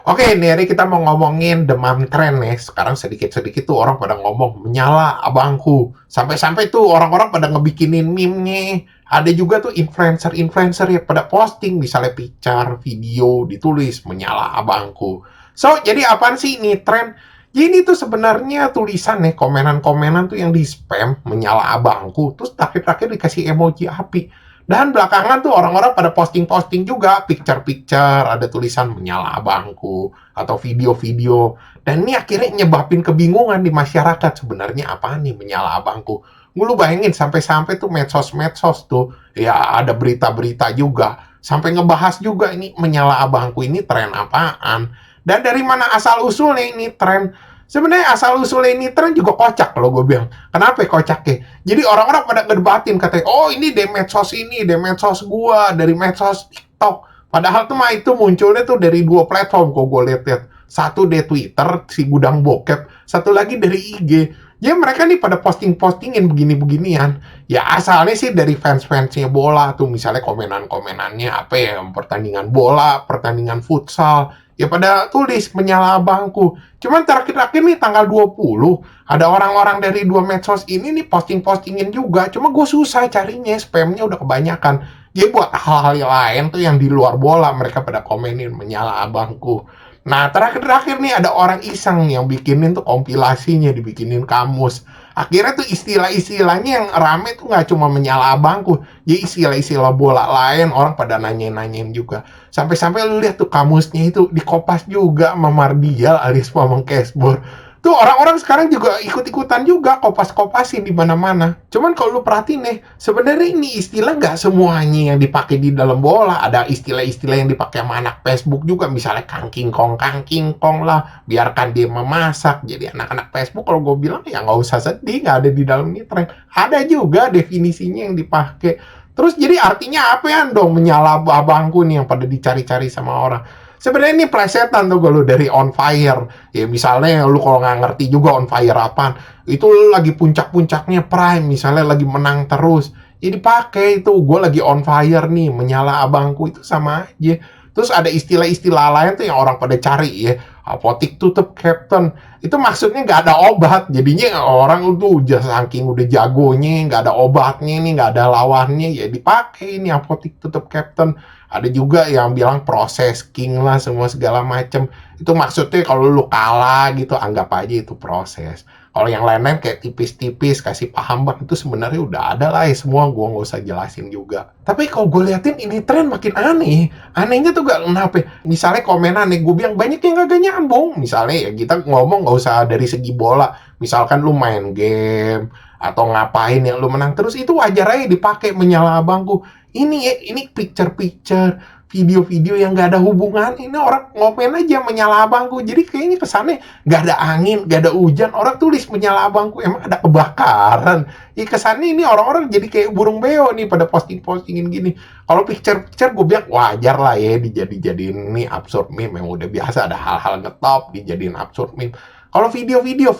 Oke, nih hari kita mau ngomongin demam tren nih. Sekarang sedikit-sedikit tuh orang pada ngomong menyala abangku. Sampai-sampai tuh orang-orang pada ngebikinin meme-nya. Ada juga tuh influencer-influencer yang pada posting misalnya picture, video ditulis menyala abangku. So, jadi apaan sih ini tren? Jadi ini tuh sebenarnya tulisan nih, komenan-komenan tuh yang di spam menyala abangku. Terus terakhir-terakhir dikasih emoji api. Dan belakangan tuh orang-orang pada posting-posting juga picture-picture, ada tulisan menyala abangku atau video-video. Dan ini akhirnya nyebabin kebingungan di masyarakat sebenarnya apa nih menyala abangku. Lu bayangin sampai-sampai tuh medsos-medsos tuh ya ada berita-berita juga sampai ngebahas juga ini menyala abangku ini tren apaan. Dan dari mana asal usulnya ini tren? Sebenarnya asal usulnya ini tren juga kocak kalau gue bilang. Kenapa kocak ya? Jadi orang-orang pada ngedebatin katanya, oh ini dari medsos ini, dari medsos gua, dari medsos TikTok. Padahal tuh mah itu munculnya tuh dari dua platform kok gue lihat. Satu dari Twitter, si gudang bokep. Satu lagi dari IG. Jadi mereka nih pada posting-postingin begini-beginian. Ya asalnya sih dari fans-fansnya bola tuh. Misalnya komenan-komenannya apa ya, pertandingan bola, pertandingan futsal. Ya pada tulis menyala abangku. Cuman terakhir-terakhir nih tanggal 20, ada orang-orang dari dua medsos ini nih posting-postingin juga. Cuma gue susah carinya, spamnya udah kebanyakan. Jadi buat hal-hal lain tuh yang di luar bola, mereka pada komenin menyala abangku. Nah, terakhir-terakhir nih ada orang iseng yang bikinin tuh kompilasinya, dibikinin kamus. Akhirnya tuh istilah-istilahnya yang rame tuh nggak cuma menyala abangku, jadi istilah-istilah bola lain orang pada nanyain-nanyain juga. Sampai-sampai lu lihat tuh kamusnya itu dikopas juga sama Mardial alias Mamang Cashbor. Tuh orang-orang sekarang juga ikut-ikutan juga kopas-kopasin di mana-mana. Cuman kalau lu perhatiin nih, sebenarnya ini istilah nggak semuanya yang dipakai di dalam bola. Ada istilah-istilah yang dipakai sama anak Facebook juga, misalnya kang king kong lah, biarkan dia memasak. Jadi anak-anak Facebook kalau gue bilang ya nggak usah sedih, nggak ada di dalam ini tren. Ada juga definisinya yang dipakai. Terus jadi artinya apa ya dong menyala abangku nih yang pada dicari-cari sama orang. Sebenarnya ini plesetan tuh kalau dari on fire. Ya misalnya lu kalau nggak ngerti juga on fire apaan. Itu lagi puncak-puncaknya prime. Misalnya lagi menang terus. Jadi pakai itu. Gue lagi on fire nih. Menyala abangku itu sama aja. Terus ada istilah-istilah lain tuh yang orang pada cari ya. Apotik tutup Captain. Itu maksudnya nggak ada obat. Jadinya orang tuh udah saking udah jagonya. Nggak ada obatnya nih. Nggak ada lawannya. Ya dipakai ini apotik tutup Captain. Ada juga yang bilang proses king lah semua segala macem. Itu maksudnya kalau lu kalah gitu anggap aja itu proses. Kalau yang lain-lain kayak tipis-tipis kasih paham bang itu sebenarnya udah ada lah ya semua gua nggak usah jelasin juga. Tapi kalau gue liatin ini tren makin aneh. Anehnya tuh gak kenapa. Misalnya komenan nih gue bilang banyak yang gak nyambung. Misalnya ya kita ngomong nggak usah dari segi bola. Misalkan lu main game atau ngapain yang lu menang terus itu wajar aja dipakai menyala abangku. Ini picture-picture, video-video yang gak ada hubungan. Ini orang ngomen aja menyala abangku. Jadi kayaknya kesannya gak ada angin, gak ada hujan. Orang tulis menyala abangku. Emang ada kebakaran. Ya kesannya ini orang-orang jadi kayak burung beo nih pada posting-postingin gini. Kalau picture-picture gue bilang wajar lah ya dijadiin ini absurd meme. Yang udah biasa ada hal-hal ngetop dijadiin absurd meme. Kalau video-video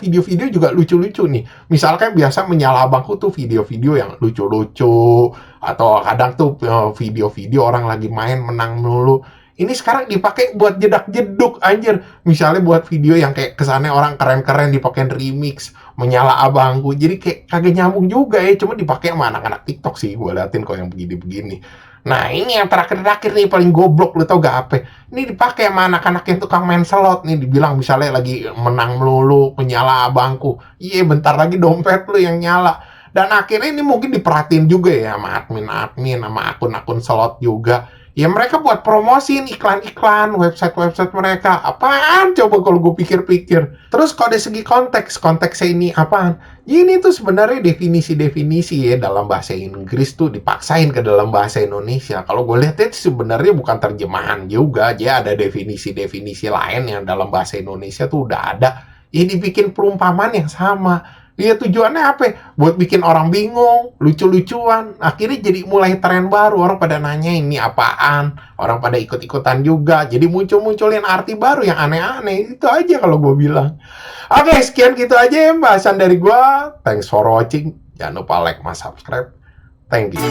juga lucu-lucu nih. Misalkan biasa menyala abangku tuh video-video yang lucu-lucu atau kadang tuh video-video orang lagi main menang dulu. Ini sekarang dipakai buat jedak-jeduk anjir. Misalnya buat video yang kayak kesannya orang keren-keren dipakein remix menyala abangku. Jadi kayak kagak nyambung juga ya, cuma dipakai sama anak-anak TikTok sih gue liatin kok yang begini-begini. Nah ini yang terakhir-terakhir nih paling goblok lu tau gak apa? Ini dipakai sama anak-anak yang tukang main slot nih dibilang misalnya lagi menang melulu menyala abangku. Iya bentar lagi dompet lu yang nyala. Dan akhirnya ini mungkin diperhatiin juga ya sama admin-admin, sama akun-akun slot juga. Ya mereka buat promosiin iklan-iklan, website-website mereka. Apaan coba kalau gue pikir-pikir. Terus kalau dari segi konteksnya ini apaan? Ini tuh sebenarnya definisi-definisi ya dalam bahasa Inggris tuh dipaksain ke dalam bahasa Indonesia. Kalau gue lihat itu sebenarnya bukan terjemahan juga. Dia ada definisi-definisi lain yang dalam bahasa Indonesia tuh udah ada. Ya dibikin perumpamaan yang sama. Iya tujuannya apa? Buat bikin orang bingung, lucu-lucuan. Akhirnya jadi mulai tren baru. Orang pada nanya ini apaan. Orang pada ikut-ikutan juga. Jadi muncul-munculin arti baru yang aneh-aneh. Itu aja kalau gue bilang. Oke, sekian gitu aja ya bahasan dari gue. Thanks for watching. Jangan lupa like, subscribe. Thank you.